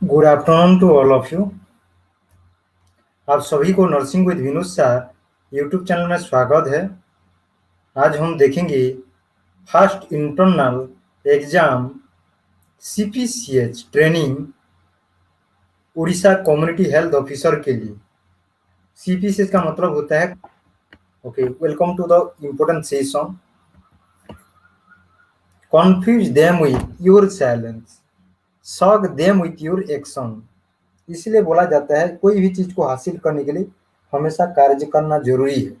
Good afternoon to all of you. आप सभी को nursing with Vinod Shah YouTube channel में स्वागत है। आज हम देखेंगे first internal exam CPCH training Orissa community health officer के लिए। सीपीसीएच का मतलब होता है okay welcome to the important session. Confuse them with your silence, shock them with your action. इसलिए बोला जाता है कोई भी चीज को हासिल करने के लिए हमेशा कार्य करना जरूरी है,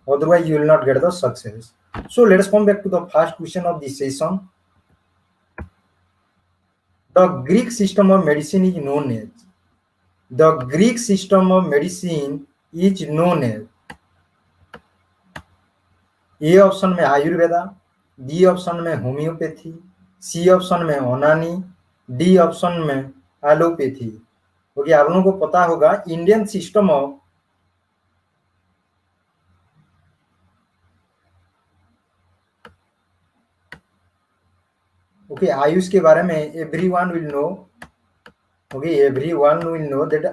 otherwise you will not get the success. So let's come back to the first question of this session. The Greek system of medicine is known as, the Greek system of medicine is known as, A option में Ayurveda, B option में homeopathy, सी option में ओनानी, D option में allopathy. Okay, आप लोगों को पता होगा Indian system of Ayush के बारे में everyone will know. Everyone will know that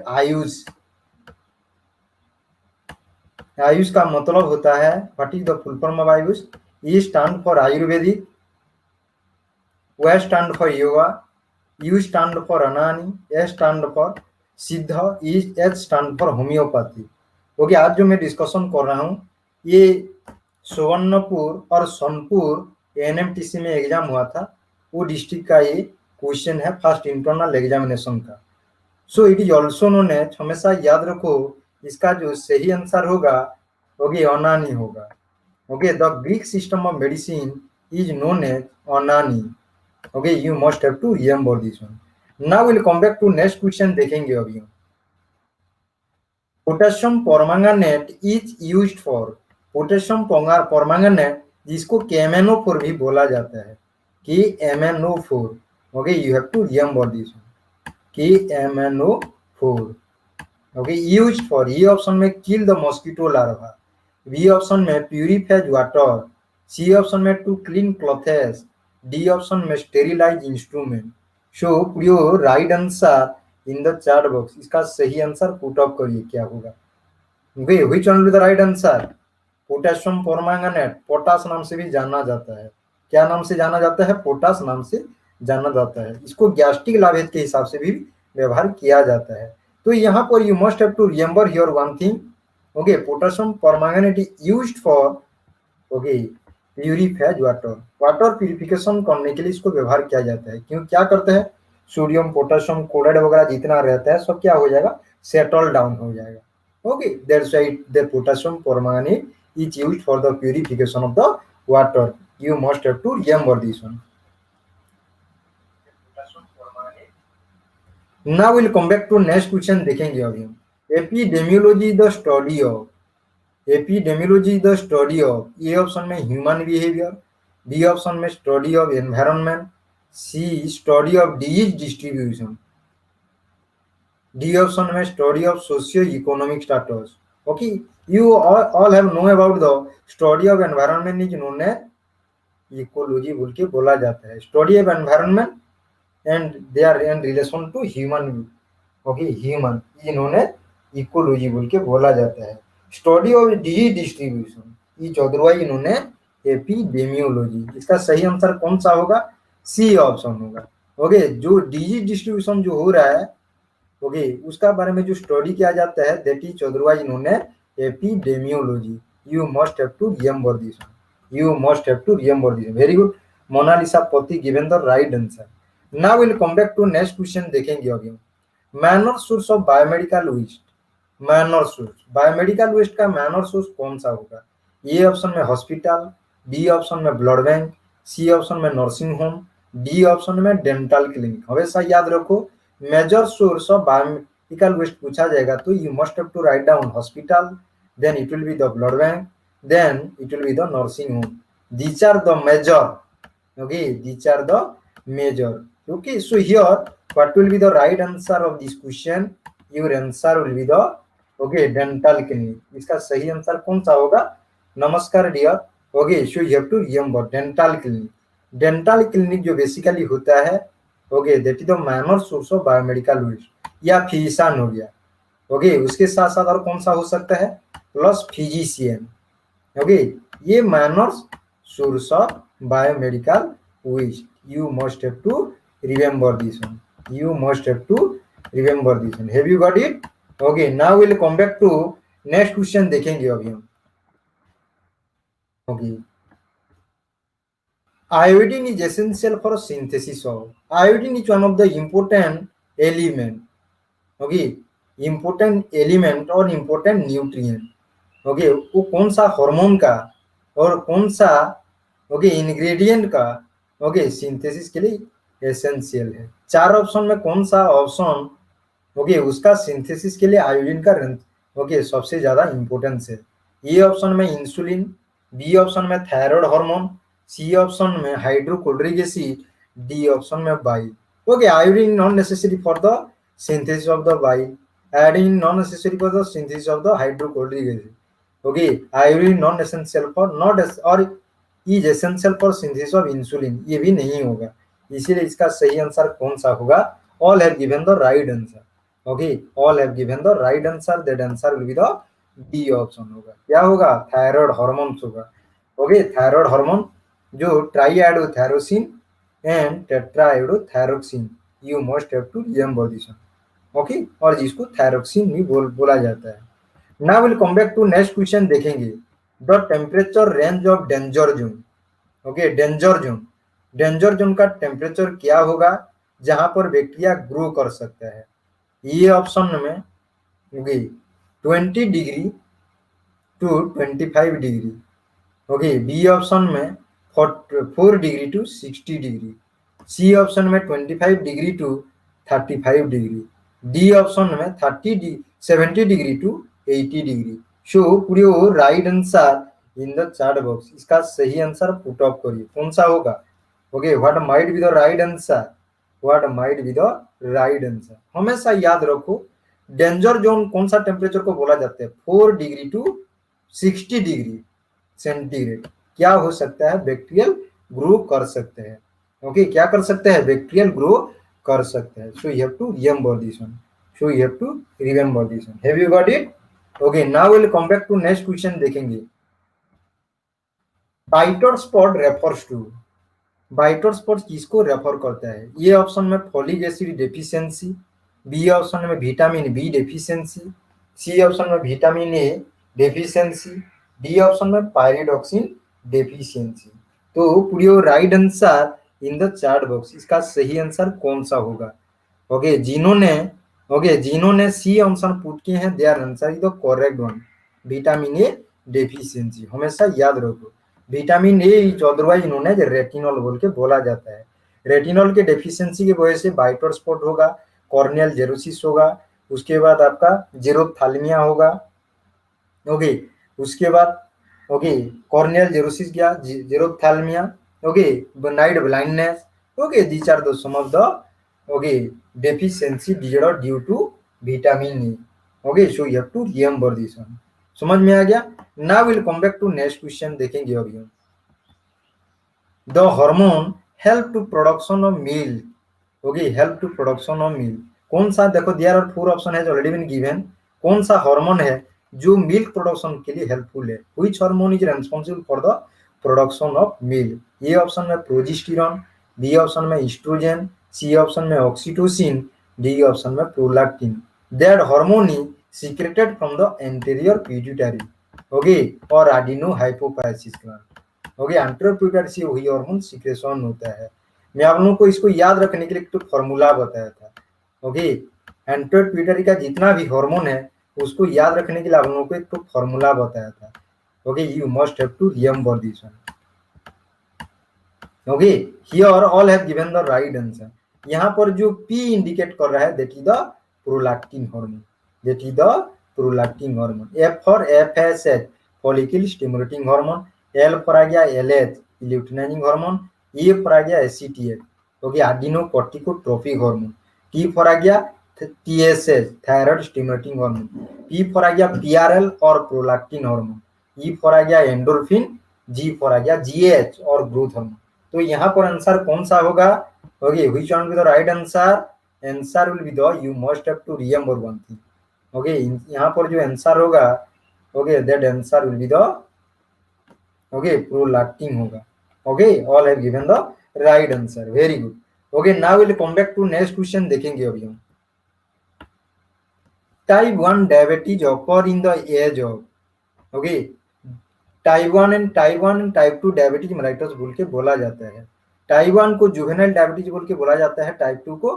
AYUSH का मतलब होता है what is the full form of AYUSH. E stand for Ayurvedic, W stand for yoga, U stand for Unani, S stand for Siddha, H stand for homeopathy. Okay, आज जो मैं डिस्कशन कर रहा हूँ ये सुवर्णपुर और सोनपुर एनएमटीसी में एग्जाम हुआ था, वो डिस्ट्रिक्ट का ये क्वेश्चन है फर्स्ट इंटरनल एग्जामिनेशन का। So it is also known as, हमेशा याद रखो इसका जो सही आंसर होगा ओनानी होगा। Okay, the Greek system of medicine is known as Unani. Okay, you must have to remember this one. Now will come back to next question देखेंगे अभी। Potassium permanganate is used for, potassium permanganate जिसको KMnO4 भी बोला जाता है कि MnO4। Okay, you have to remember this one कि MnO4। Okay, used for, E option में kill the mosquito larva, B option में प्यूरिफाइज वाटर, सी ऑप्शन में to clean clothes, D option में sterilize instrument. So put your right answer in the chat box. इसका सही answer put up करिए क्या होगा। Okay, which one will the right answer? Potassium permanganate, potash नाम से भी जाना जाता है। क्या नाम से जाना जाता है? पोटास नाम से जाना जाता है। इसको गैस्ट्रिक लाभेद के हिसाब से भी व्यवहार किया जाता है। तो यहाँ पर you must have to remember here one thing. Okay, potassium permanganate is used for purifies water, water purification करने के लिए इसको व्यवहार किया जाता है। क्यों, क्या करते हैं? सोडियम पोटेशियम क्लोराइड वगैरह जितना रहता है सब क्या हो जाएगा? सेटल डाउन हो जाएगा। Okay, that's why the potassium permanganate is used for the purification of the water. You must have to remember this one. Now we'll come back to next question देखेंगे अभी हम। Epidemiology is the study of, epidemiology is the study of, A option में human behaviour, B option में study of environment, C study of disease distribution, D option में study of socio economic status. Okay, you all have know about the study of environment is known as ecology बोल के बोला जाता है। Study of environment and they are in relation to human. Okay, human is known as ecology बोल के बोला जाता है। Study of disease distribution is otherwise known as epidemiology. इसका सही आंसर कौन सा होगा? सी ऑप्शन होगा। ओके, जो डिजीज डिस्ट्रीब्यूशन जो हो रहा है उसका बारे में जो स्टडी किया जाता है that is otherwise known as epidemiology. You must have to remember this one, you must have to remember this. Very good, Monalisa Pati given the right answer. Now will come back to next question देखेंगे अभी। Minor source of biomedical waste, minor source, biomedical waste का minor source कौन सा होगा? A option में hospital, B option में blood bank, C option में nursing home, D option में डेंटल क्लिनिक। हमेशा याद रखो major source of biomedical waste पूछा जाएगा तो you must have to write down hospital, then it will be the blood bank, then it will be the nursing home. These are the major. Okay, these are the major. Okay, so here what will be the right answer of this question? Your answer will be the dental clinic. इसका सही answer कौन सा होगा? नमस्कार dear. Okay, so you have to remember dental clinic. Dental clinic जो basically होता है okay, that is the minor source of biomedical waste, या फिजिशियन हो गया। ओके, उसके साथ साथ और कौन सा हो सकता है, प्लस फिजिशियन। ओके, ये minor source of biomedical waste, you must have to remember this one, you must have to remember this one, have you got it? Okay, now we'll come back to next question देखेंगे अभी हम। Okay, iodine is essential for synthesis of, iodine is one of the important element, okay, important element और important nutrient। Okay, वो कौन सा hormone का और कौन सा ओके इंग्रेडिएंट का ओके सिंथेसिस के लिए एसेंशियल है। चार ऑप्शन में कौन सा ऑप्शन ओके उसका सिंथेसिस के लिए आयोडीन का ओके सबसे ज्यादा इंपॉर्टेंस है। ए ऑप्शन में इंसुलिन, बी ऑप्शन में थायराइड हार्मोन, सी ऑप्शन में हाइड्रोक्लोरिक एसिड, डी ऑप्शन में bile. Okay, iodine not necessary for the synthesis of the bile, iodine not necessary for the synthesis of the hydrochloric acid. Okay, iodine not essential for not और is essential for synthesis of insulin, ये भी नहीं होगा। इसीलिए इसका सही answer कौन सा होगा, all have given the right answer. Okay, all have given the right answer, that answer will be the D option होगा। क्या होगा, थायराइड हार्मोन्स होगा। ओके, थायराइड हार्मोन जो triiodothyronine and tetraiodothyroxine, you must have to remember this one. Okay, और जिसको thyroxine भी बोला जाता है। Now will come back to next question देखेंगे, the temperature range of danger zone. Okay, danger zone का temperature क्या होगा जहां पर बैक्टीरिया ग्रो कर सकता है। ये ऑप्शन में okay 20 degree to 25 degree. Okay, B option में 4 degree to 60 degree, C option में 25 degree to 35 degree, D option में 70 डिग्री टू 80 डिग्री। सो पूरी right answer in the chat box, इसका सही आंसर पुट अप करिए, कौन सा होगा। Okay, what might be the right answer, what might be the right answer. हमेशा याद रखो डेंजर जोन कौन सा टेम्परेचर को बोला जाता है, 4 डिग्री टू 60 डिग्री सेंटीग्रेड। क्या हो सकता है, बैक्टीरियल ग्रो कर सकते हैं। ओके, क्या कर सकते हैं, बैक्टीरियल ग्रो कर सकते हैं। So you have to remember this one, so you have to remember this one, have you got it. Okay, now will come back to next question देखेंगे, Bitot spot refers to, Bitot spot किसको refer करता है। ये option में folic acid deficiency, B option में vitamin B deficiency, C option में vitamin A deficiency, D option में pyridoxine deficiency. तो पूरी right answer in the chat box, इसका सही आंसर कौन सा होगा। ओके, जिन्होंने सी ऑप्शन पुट किए हैं their answer is the correct one, vitamin A deficiency. हमेशा याद रखो vitamin A is otherwise known as retinol बोल के बोला जाता है। रेटिनॉल के डेफिशिएंसी की वजह से बाइटर स्पॉट होगा, कॉर्नियल जेरोसिस होगा, उसके बाद आपका जेरोप्थाल्मिया होगा। ओके, उसके बाद ओके कॉर्नियल जेरोसिस गया, xerophthalmia, okay night blindness. Okay, these are the some of the okay deficiency due to vitamin A. Okay, so you have to remember this one. समझ में आ गया। Now will come back to next question देखेंगे अभी हम, the hormone help to production of milk. Okay, help to production of milk कौन सा, देखो there are 4 option has already been given. कौन सा हार्मोन है जो मिल्क प्रोडक्शन के लिए हेल्पफुल है, which hormone is responsible for the production of milk. A option में प्रोजेस्टेरॉन, बी ऑप्शन में एस्ट्रोजन, सी ऑप्शन में ऑक्सीटोसिन, डी ऑप्शन में prolactin. That hormone is secreted from the anterior pituitary okay और adeno hypophysis gland. Okay, anterior pituitary से वही hormone secretion होता है। मैं आप लोगों को इसको याद रखने के लिए एक तो फॉर्मूला बताया था। ओके, एंटीरियर पिट्यूटरी का जितना भी हार्मोन है उसको याद रखने के लिए आप लोगों को एक तो फॉर्मूला बताया था। Okay, you must have to remember this one. Okay, here all have given the right answer. यहाँ पर जो पी इंडिकेट कर रहा है that is the prolactin hormone, that is the prolactin hormone. F for FSH follicle stimulating hormone, L पर आ गया LH luteinizing hormone, ए पर आ गया एसीटीएच ओके आडिनोकोर्टिकोट्रोपिक हार्मोन, टी पर आ गया TSH thyroid stimulating hormone, P पर आ गया पीआरएल और प्रोलैक्टिन हार्मोन, ई पर आ गया एंडोर्फिन, जी पर आ गया जीएच और ग्रोथ हार्मोन। तो यहाँ पर आंसर कौन सा होगा, Okay, which one will be the right answer? Answer will be the, you must have to remember one thing. Okay, यहाँ पर जो आंसर होगा, okay, that answer will be the, okay, prolactin होगा. Okay, all have given the right answer. Very good. Okay, now we'll come back to next question देखेंगे अभी हम. Type 1 diabetes occur in the age of, okay, type 1 and type 2 diabetes mellitus बोल के बोला जाता है. Type 1 को juvenile diabetes बोल के बोला जाता है, टाइप 2 को,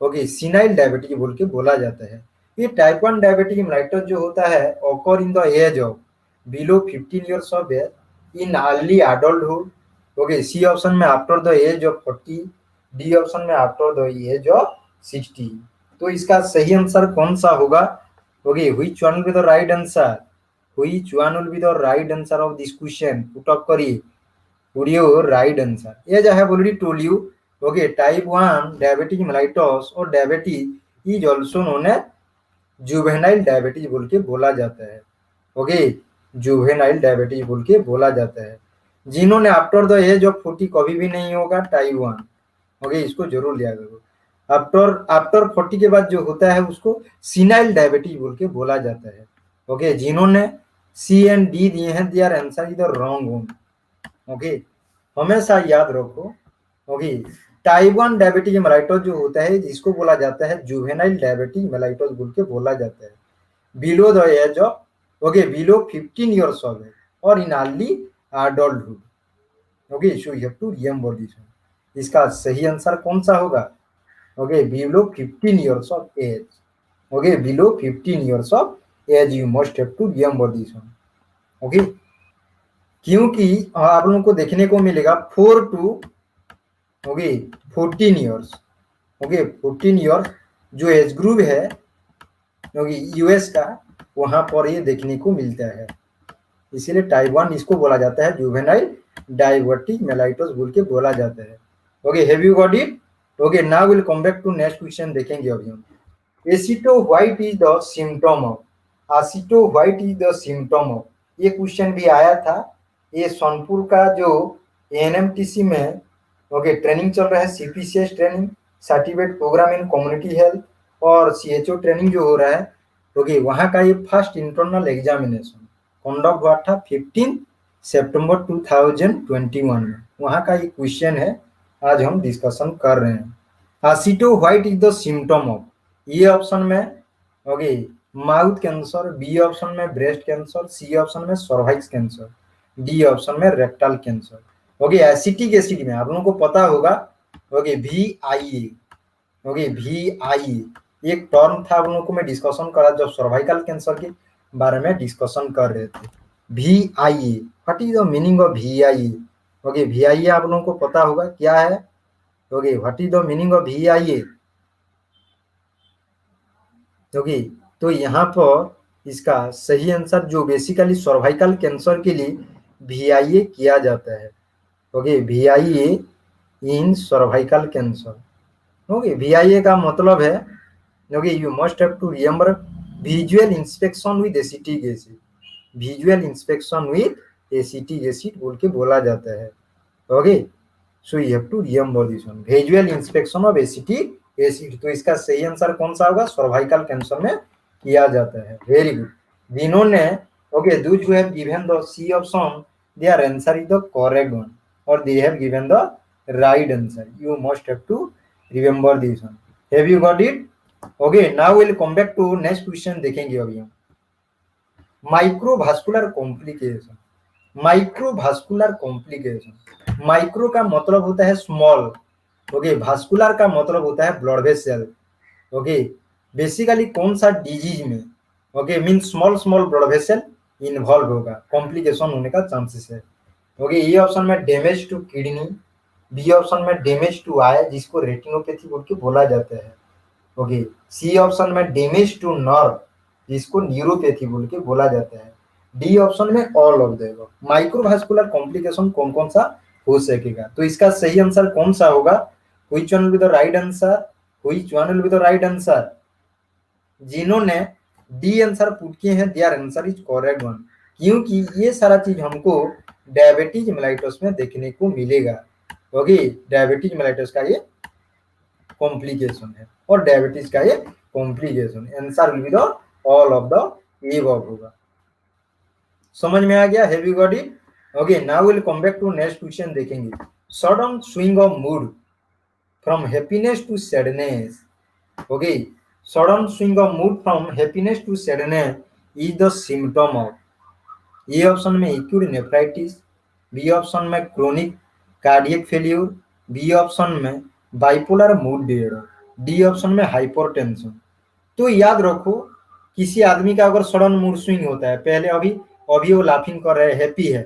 ओके, सीनाइल डायबिटीज बोल के बोला जाता है. ये टाइप 1 डायबिटीज मेलाइटस जो होता है occur in the age of below 15 years of age, in early adulthood, okay, C option में after the age of 40, D option में आफ्टर द एज ऑफ 60. तो इसका सही आंसर कौन सा होगा? Okay, which one will be the right answer? Which one will be the right answer of this question? Put up करिए. Would you right answer? As I have already told you, okay, type 1 diabetic mellitus or diabetes is also known as juvenile diabetes बोल के बोला जाता है. Okay, juvenile diabetes बोल के बोला जाता है. जिन्होंने आफ्टर द एज ऑफ 40 कभी भी नहीं होगा टाइप 1. ओके, इसको जरूर लिया करो. आफ्टर 40 के बाद जो होता है उसको सीनाइल डायबिटीज बोल के बोला जाता है. ओके, जिन्होंने सी एंड डी दिए हैं, they are answer is the wrong one. Okay, हमेशा याद रखो. ओके, टाइप 1 डायबिटीज मेलाइटस जो होता है जिसको बोला जाता है जुवेनाइल डायबिटीज मेलाइटस बोल के बोला जाता है. Below the age of, okay, below 15 years of age और in early adulthood. Okay, so you have to remember this one. इसका सही आंसर कौन सा होगा? Okay, below 15 years of age. Okay, below 15 years of age you must have to remember this one. Okay, क्योंकि आप लोगों को देखने को मिलेगा 4 to, okay, 14 years. Okay, 14 years जो एज ग्रुप है, ओके, यूएस का, वहां पर ये देखने को मिलता है. इसीलिए टाइप 1 इसको बोला जाता है जुवेनाइल डायबिटीज मेलाइटस बोल के बोला जाता है. Okay, have you got it? Okay, now will come back to next question देखेंगे अभी हम. Aceto white is the symptom of, aceto white is the symptom of, ये क्वेश्चन भी आया था. ये सोनपुर का जो एएनएमटीसी में, ओके, ट्रेनिंग चल रहा है, CPCS training, certificate programme in community health और सीएचओ ट्रेनिंग जो हो रहा है, ओके, वहां का ये फर्स्ट इंटरनल एग्जामिनेशन कंडक्ट हुआ था 15 सितंबर 2021 में. वहां का ये क्वेश्चन है, आज हम डिस्कशन कर रहे हैं. Aceto white is the symptom of, ये ऑप्शन में, okay, mouth cancer, B option में ब्रेस्ट कैंसर, सी ऑप्शन में सर्वाइक्स कैंसर, डी ऑप्शन में rectal cancer. Okay, acetic acid में आप लोगों को पता होगा, ओके, VIA, ओके, VIA एक टर्म था, आप लोगों को मैं डिस्कशन करा जब सर्वाइकल कैंसर के बारे में डिस्कशन कर रहे थे. VIA, what is the meaning of VIA? Okay, VIA आप लोगों को पता होगा क्या है. Okay, what is the meaning of VIA? Okay, तो यहाँ पर इसका सही आंसर जो बेसिकली सर्वाइकल कैंसर के लिए VIA किया जाता है. Okay, VIA in cervical cancer. Okay, VIA का मतलब है, okay, you must have to remember, visual inspection with acetic acid. Visual inspection with acetic acid बोल के बोला जाता है. Okay, so you have to remember this one, visual inspection of acetic acid. तो इसका सही आंसर कौन सा होगा? सर्वाइकल कैंसर में किया जाता है. Very good. जिन्होंने, okay, those who have given the C option, their answer is the correct one और they have given the right answer. You must have to remember this one. Have you got it? Okay, now will come back to next question देखेंगे अभी हम. Microvascular complication. Microvascular complication, micro का मतलब होता है small, okay, vascular का मतलब होता है ब्लड वेसल. ओके, बेसिकली कौन सा डिजीज में, okay, mean small small blood vessel involve होगा, कॉम्प्लिकेशन होने का चांसेस है. ओके, ये ऑप्शन में damage to kidney, B option में डैमेज टू आई जिसको रेटिनोपैथी बोल के बोला जाता है. ओके, सी ऑप्शन में डैमेज टू नर्व जिसको न्यूरोपैथी बोल के बोला जाता है. डी ऑप्शन में all of the above. Microvascular complication कौन कौन सा हो सकेगा? तो इसका सही आंसर कौन सा होगा? Which one will be the right answer? Which one will be the right answer? जिन्होंने डी आंसर पुट किए हैं, their answer is correct one, क्योंकि ये सारा चीज हमको डायबिटीज मेलाइटस में देखने को मिलेगा. ओके, डायबिटीज मेलाइटस का ये कॉम्प्लिकेशन है और डायबिटीज का ये complication. Answer will be the all of the above होगा। समझ में आ गया? Have you got it? Okay, now will come back to next question देखेंगे। Sudden swing of mood from happiness to sadness. Okay, sudden swing of mood from happiness to sadness is the symptom of, A option में acute nephritis, B option में chronic cardiac failure, B option में bipolar mood disorder, D option में hypertension. तो याद रखो, किसी आदमी का अगर सडन मूड स्विंग होता है, पहले अभी अभी वो लाफिंग कर रहे हैं, हैप्पी है,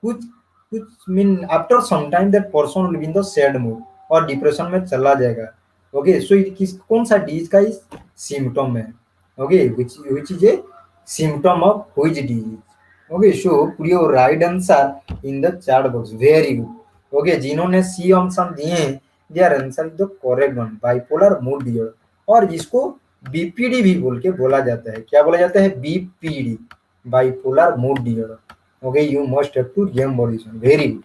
कुछ कुछ mean after some time that person will be in the sad mood और डिप्रेशन में चला जाएगा। ओके, सो किस कौन सा डिजीज का इस सिम्टम है? Okay, which is a symptom of which disease? Okay, so put your right answer in the chat box. Very good. Okay, जिन्होंने सी ऑप्शन दिए हैं, their answer is the correct one, bipolar mood disorder, और जिसको BPD भी बोल के बोला जाता है। क्या बोला जाता है? BPD, bipolar mood disorder. Okay, you must have to remember this one. Very good,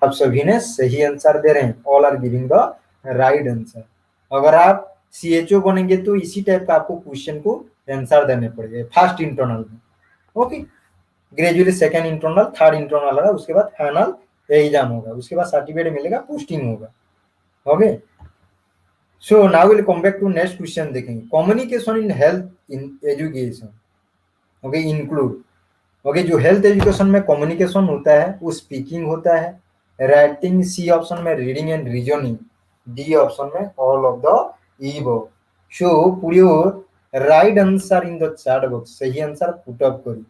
आप सभी ने सही आंसर दे रहे हैं। All are giving the right answer. अगर आप सीएचओ बनेंगे तो इसी टाइप का आपको क्वेश्चन को आंसर देने पड़ेगा फर्स्ट इंटरनल में। Okay, gradually second internal, third internal होगा, उसके बाद फाइनल एग्जाम होगा, उसके बाद सर्टिफिकेट मिलेगा, पोस्टिंग होगा। Okay, so now will come back to next question देखेंगे। Communication in health in education. Okay, include. Okay, जो हेल्थ एजुकेशन में कम्युनिकेशन होता है वो स्पीकिंग होता है, राइटिंग सी ऑप्शन में, reading and reasoning D option में, all of the above. So put your right answer in the chat box. सही आंसर पुट अप करिए।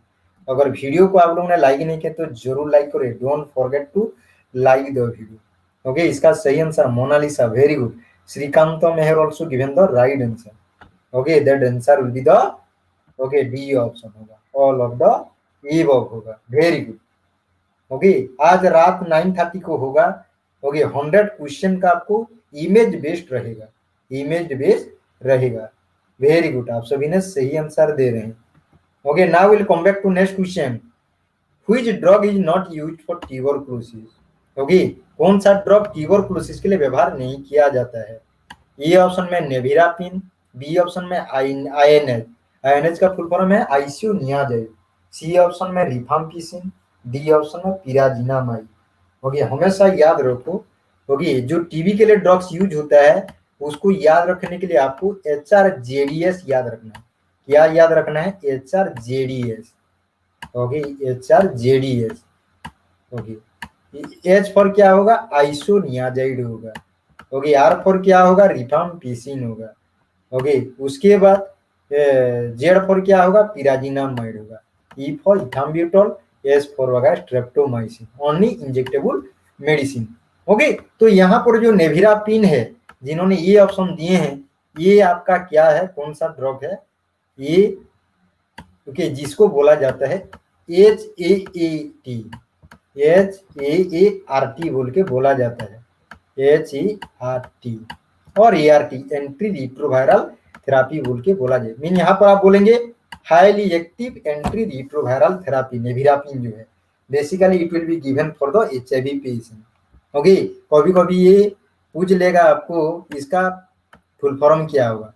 अगर वीडियो को आप लोगों ने लाइक नहीं किया तो जरूर लाइक करिए, don't forget to like the video. Okay, इसका सही answer Monalisa, very good. Shrikant Mehar also given the right answer. Okay, that answer will be the, okay, D option होगा, ऑल ऑफ द एबव होगा। Very good. ओके, आज रात 9:30 को होगा। Okay, 100 question का आपको इमेज बेस्ड रहेगा, इमेज बेस्ड रहेगा। वेरी गुड, आप सभी ने सही आंसर दे रहे हैं। Okay, now will come back to next question. Which drug is not used for tuberculosis? Okay, कौन सा ड्रग ट्यूबरकुलोसिस के लिए व्यवहार नहीं किया जाता है? ए ऑप्शन में नेविरापिन, बी ऑप्शन में आईएनएच, आईएनएच का फुल फॉर्म है आइसोनियाजाइड, सी ऑप्शन में रिफाम्पिसिन, डी ऑप्शन में पिराजिनामाइड। ओके, हमेशा याद रखो, ओके, जो टीबी के लिए ड्रग्स यूज होता है उसको याद रखने के लिए आपको HRJDS याद रखना है। क्या याद रखना है? HRJDS। Okay, HRJDS। Okay, H for क्या होगा? आइसोनियाजाइड होगा। ओके, आर फॉर क्या होगा? रिफाम्पिसिन होगा। ओके, उसके बाद जेड फॉर क्या होगा? पिराजिनामाइड होगा। E for ethambutol, S for होगा streptomycin, only injectable medicine. Okay, तो यहाँ पर जो नेविरापिन है, जिन्होंने ये ऑप्शन दिए हैं, ये आपका क्या है? कौन सा ड्रग है ये? ओके, जिसको बोला जाता है HAAT, HAART बोल के बोला जाता है, HART और ART, एंट्री रिट्रोवायरल थेरापी बोल के बोला जाए। मीन यहाँ पर आप बोलेंगे highly active anti retroviral therapy, nevirapine जो है, basically it will be given for the HIV patient. Okay, कभी कभी ये पूछ लेगा आपको इसका फुल फॉर्म क्या होगा?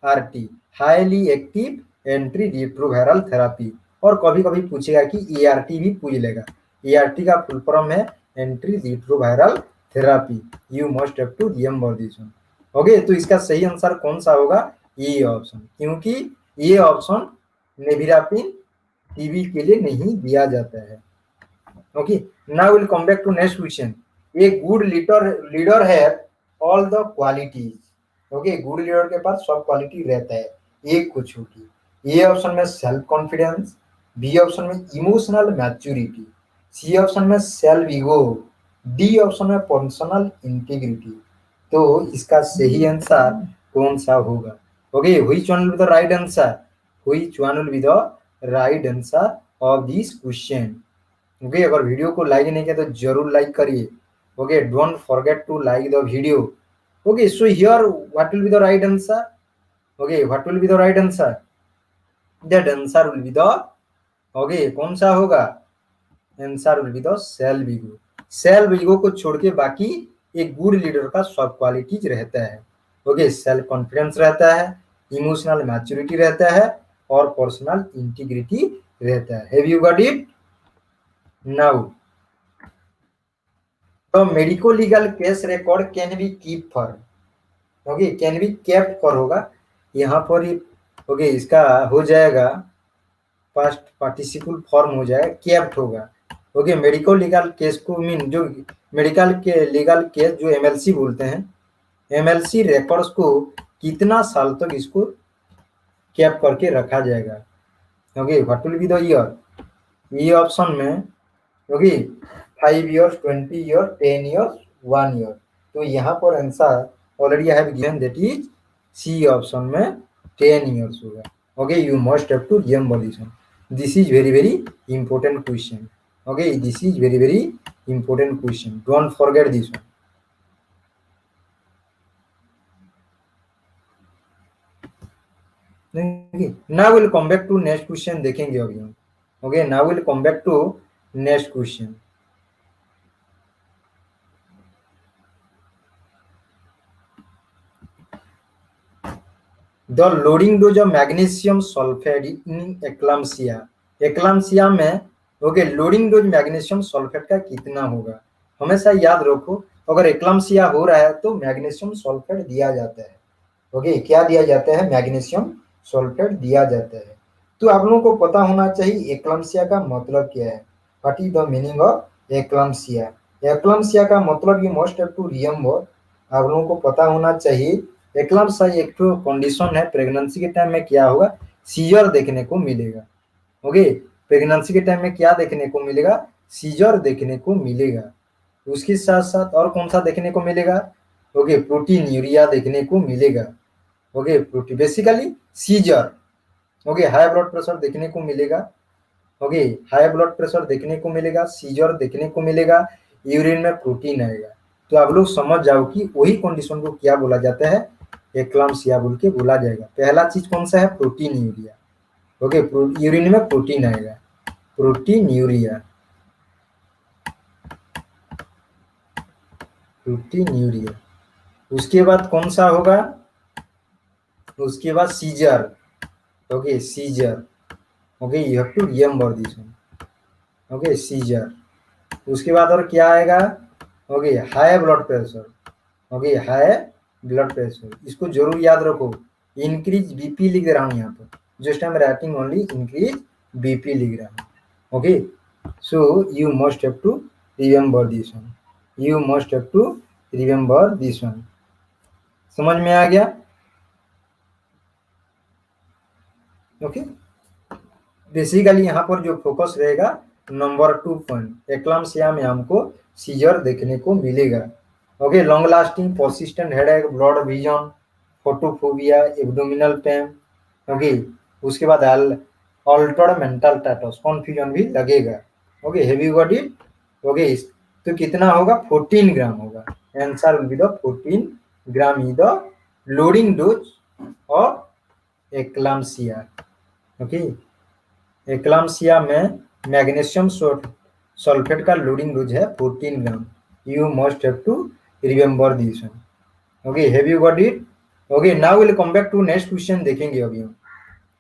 HAART, highly active anti retroviral therapy, और कभी कभी पूछेगा कि ART भी पूछ लेगा। ART का फुल फॉर्म है anti retroviral therapy. You must have to remember this one. Okay, तो इसका सही आंसर कौन सा होगा? ये ऑप्शन, क्योंकि ये ऑप्शन नेविरापिन टीबी के लिए नहीं दिया जाता है। Okay, now will come back to next question. A good leader है all the qualities. Okay, good leader के पास सब क्वालिटी रहता है, एक कुछ होगी। ए ऑप्शन में सेल्फ कॉन्फिडेंस, बी ऑप्शन में इमोशनल मैच्योरिटी, सी ऑप्शन में सेल्फ ईगो, डी ऑप्शन में पर्सनल इंटीग्रिटी। तो इसका सही आंसर कौन सा होगा? Okay, which one will be the right answer? Which one will be the right answer of this question? Okay, अगर वीडियो को लाइक नहीं किया तो जरूर लाइक करिए। Okay, don't forget to like the video. Okay, so here what will be the right answer? Okay, what will be the right answer? That answer will be the, okay, कौन सा होगा? Answer will be the self ego. Self ego को छोड़ के बाकी एक good leader का सब क्वालिटीज रहता है। ओके, सेल्फ कॉन्फिडेंस रहता है, इमोशनल मैच्योरिटी रहता है और पर्सनल इंटीग्रिटी रहता है। Have you got it? Now the medico legal case record can be keep for, okay, can be kept for होगा यहाँ पर ही। ओके, इसका हो जाएगा पास्ट पार्टिसिपल फॉर्म हो जाएगा, केप्ट होगा। ओके, मेडिकल लीगल केस को मीन जो मेडिकल के लीगल केस जो एमएलसी बोलते हैं, एमएलसी रिकॉर्ड्स को कितना साल तक इसको कैप करके रखा जाएगा। Okay, what will be the year? ये ऑप्शन में okay 5 years, 20 year, 10 years, 1 year. तो यहाँ पर answer already I have given, that is C option में 10 ईयर्स होगा। Okay, you must have to remember this one. This is very very important question. Okay, this is very very important question, don't forget this one. Now will come back to next question देखेंगे अभी हम। Okay, now will come back to next question. The loading dose of magnesium sulphate in eclampsia, eclampsia में okay loading dose magnesium sulphate का कितना होगा? हमेशा याद रखो, अगर एक्लाम्सिया हो रहा है तो मैग्नीशियम सल्फेट दिया जाता है। ओके, क्या दिया जाता है? मैग्नीशियम सल्फेट दिया जाता है। तो आप लोगों को पता होना चाहिए एक्लाम्सिया का मतलब क्या है। What is the meaning of eclampsia? Eclampsia का मतलब you must have to remember, आप लोगों को पता होना चाहिए। एक्लाम्सिया एक तो कंडीशन है, प्रेगनेंसी के टाइम में क्या होगा? सीजर देखने को मिलेगा। ओके, प्रेगनेंसी के टाइम में क्या देखने को मिलेगा? सीजर देखने को मिलेगा। उसके साथ साथ और कौन सा देखने को मिलेगा? ओके, प्रोटीन्यूरिया देखने को मिलेगा। Okay, protein basically seizure. Okay, high blood pressure देखने को मिलेगा। ओके, हाई ब्लड प्रेशर देखने को मिलेगा, सीजर देखने को मिलेगा, यूरिन में प्रोटीन आएगा। तो आप लोग समझ जाओ कि वही कंडीशन को क्या बोला जाता है? एक्लाम्सिया बोल के बोला जाएगा। पहला चीज कौन सा है? Proteinuria. ओके, यूरिन में प्रोटीन आएगा, प्रोटीन यूरिया, प्रोटीन यूरिया। उसके बाद कौन सा होगा? उसके बाद seizure. Okay, seizure. Okay, you have to remember this one. Okay, seizure. उसके बाद और क्या आएगा? Okay, high blood pressure. Okay, high blood pressure, इसको जरूर याद रखो। इंक्रीज बीपी लिख रहा हूँ यहाँ पर, just I am writing only increase BP लिख रहा हूँ। Okay, so you must have to remember this one, you must have to remember this one. समझ में आ गया? ओके, बेसिकली यहाँ पर जो फोकस रहेगा नंबर 2 पॉइंट, एक्लाम्सिया में हमको सीजर देखने को मिलेगा। Okay, long lasting persistent headache, blurred vision, photophobia, abdominal pain. Okay, उसके बाद अल्टर्ड मेंटल स्टेटस, कंफ्यूजन भी लगेगा। Okay, have you got it? Okay, तो कितना होगा? 14 ग्राम होगा। Answer will be the 14 gram is the loading dose of eclampsia. Okay, eclampsia में magnesium sulphate का लोडिंग डोज है 14 gram. You must have to remember this one. Okay, have you got it? Okay, now will come back to next question देखेंगे अभी हम।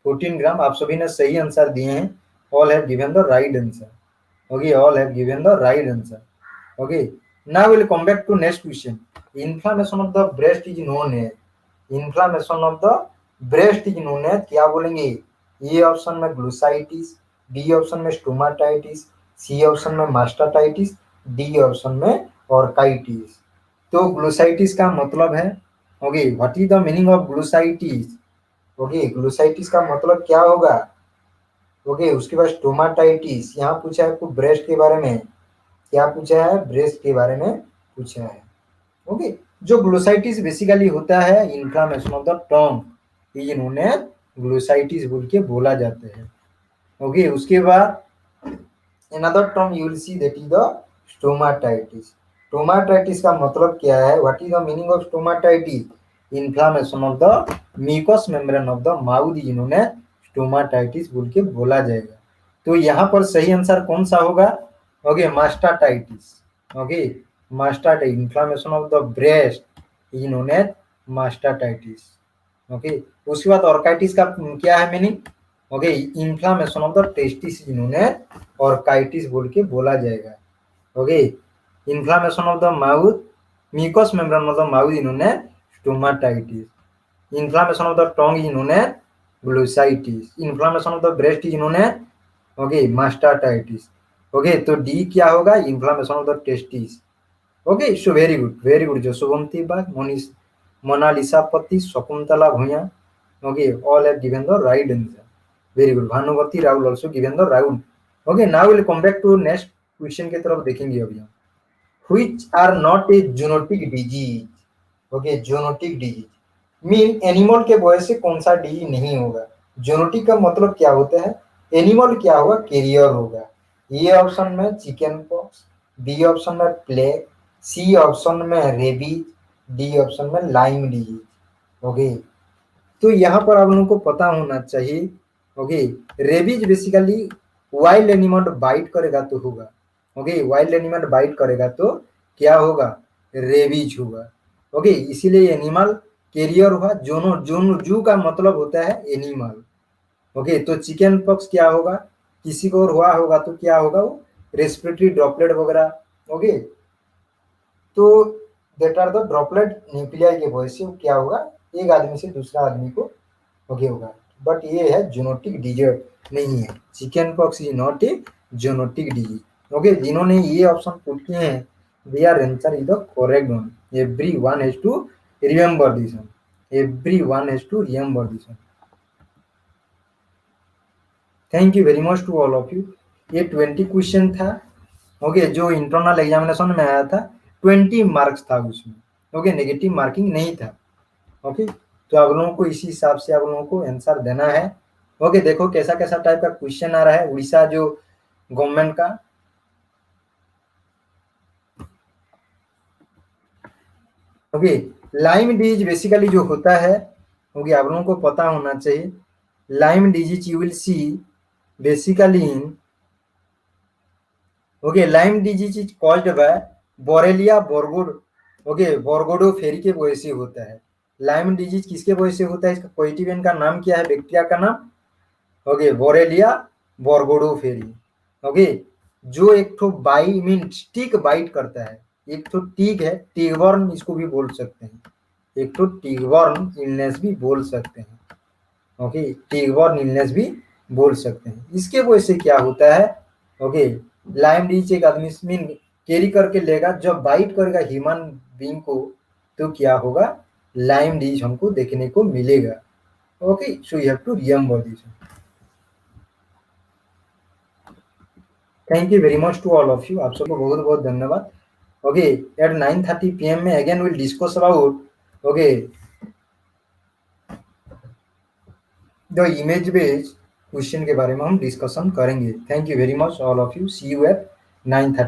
14 ग्राम आप सभी ने सही आंसर दिए हैं, all have given the right answer. Okay, all have given the right answer. Okay, now will come back to next question. Inflammation of the breast is known as, inflammation of the breast is known as, क्या बोलेंगे? A option में glossitis, B option में stomatitis, C option में mastitis, D option में orchitis. तो glossitis का मतलब है, okay, what is the meaning of glossitis? Okay, ग्लूसाइटिस का मतलब क्या होगा? ओके, उसके बाद स्टोमाटाइटिस, यहाँ पूछा है आपको ब्रेस्ट के बारे में, क्या पूछा है? ब्रेस्ट के बारे में पूछा है। ओके, जो ग्लूसाइटिस बेसिकली होता है इन्फ्लामेशन ऑफ द टंग, ये इन्होंने ग्लूसाइटिस बोल के बोला जाता है। ओके, उसके बाद another term you will see that is the stomatitis. Stomatitis का मतलब क्या है? What is the meaning of stomatitis? Inflammation of the mucous membrane of the mouth, जिन्होंने stomatitis बोल के बोला जाएगा। तो यहाँ पर सही आंसर कौन सा होगा? Okay, mastitis. Okay, mastitis, inflammation of the breast is known as mastitis. Okay, उसके बाद ऑर्काइटिस का क्या है meaning? Okay, inflammation of the testis is known as orchitis बोल के बोला जाएगा. Okay, inflammation of the mouth, mucous membrane of the mouth is known as stomatitis. Inflammation of the tongue is known as glossitis. Inflammation of the breast is known as okay mastitis. Okay, तो D क्या होगा? Inflammation of the testis. Okay, so very good. जो शुभमती बाग, Mona Lisa पति, शकुंतला भूया, okay, all have given the right answer. Very good. भानुवती Rahul also given the right. Okay, now we'll come back to next question की तरफ देखेंगे अभी हम. Which are not a zoonotic disease. Okay, zoonotic disease mean animal के वजह से कौन सा डिजीज नहीं होगा. जोनोटिक का मतलब क्या होता है? एनिमल क्या होगा? कैरियर होगा. ए ऑप्शन में चिकन पॉक्स, बी ऑप्शन में प्लेग, सी ऑप्शन में रेबीज, डी ऑप्शन में लाइम डिजीज. ओके, तो यहाँ पर आप लोगों को पता होना चाहिए. Okay, rabies basically wild animal bite करेगा तो होगा. ओके, वाइल्ड एनिमल बाइट करेगा तो क्या होगा? रेबीज होगा. ओके, इसीलिए एनिमल कैरियर हुआ. जू का मतलब होता है एनिमल. ओके, तो चिकन पॉक्स क्या होगा? किसी को हुआ होगा तो क्या होगा? वो रेस्पिरेटरी ड्रॉपलेट वगैरह. ओके, तो that are the droplet nuclei के वजह से क्या होगा? एक आदमी से दूसरा आदमी को ओके होगा. बट ये है जोनोटिक डिजीज नहीं है. Chicken pox is not a zoonotic disease. Okay, जिन्होंने ये ऑप्शन पुट किए हैं, their answer is the correct one. Everyone has to remember this one. Everyone has to remember this one. Thank you very much to all of you. ये 20 question था. Okay, जो internal examination में आया था 20 marks था उसमें. Okay, negative marking नहीं था. ओके, तो आप लोगों को इसी हिसाब से आप लोगों को आंसर देना है. ओके, देखो कैसा कैसा टाइप का क्वेश्चन आ रहा है उड़ीसा जो गवर्नमेंट का. ओके, लाइम डिजीज बेसिकली जो होता है, ओके, आप लोगों को पता होना चाहिए. Lyme disease you will see basically in, okay, Lyme disease is caused by Borrelia burgdorferi. Okay, burgdorferi के वजह से होता है. लाइम डिजीज किसके वजह से होता है? इसका कोइटिवेन का नाम क्या है? बैक्टीरिया का नाम ओके बोरेलिया बोरगोडो फेरी. ओके, जो एक तो बाई मीन टिक बाइट करता है. एक तो टिक है, टिगवर्म इसको भी बोल सकते हैं. एक तो टिगवर्म इलनेस भी बोल सकते हैं. ओके, टिगवर्म इलनेस भी बोल सकते हैं. इसके वजह से क्या होता है? ओके, लाइम डिजीज एक आदमी मीन कैरी करके लेगा, जब बाइट करेगा ह्यूमन बीइंग को तो क्या होगा? लाइम डिजीज हमको देखने को मिलेगा. Okay, so you have to remember this. Thank you very much to all of you. आप सबको बहुत बहुत धन्यवाद. ओके, एट 9:30 PM में again will discuss about okay the image based question के बारे में हम डिस्कशन करेंगे. Thank you very much all of you. See you at 9:30.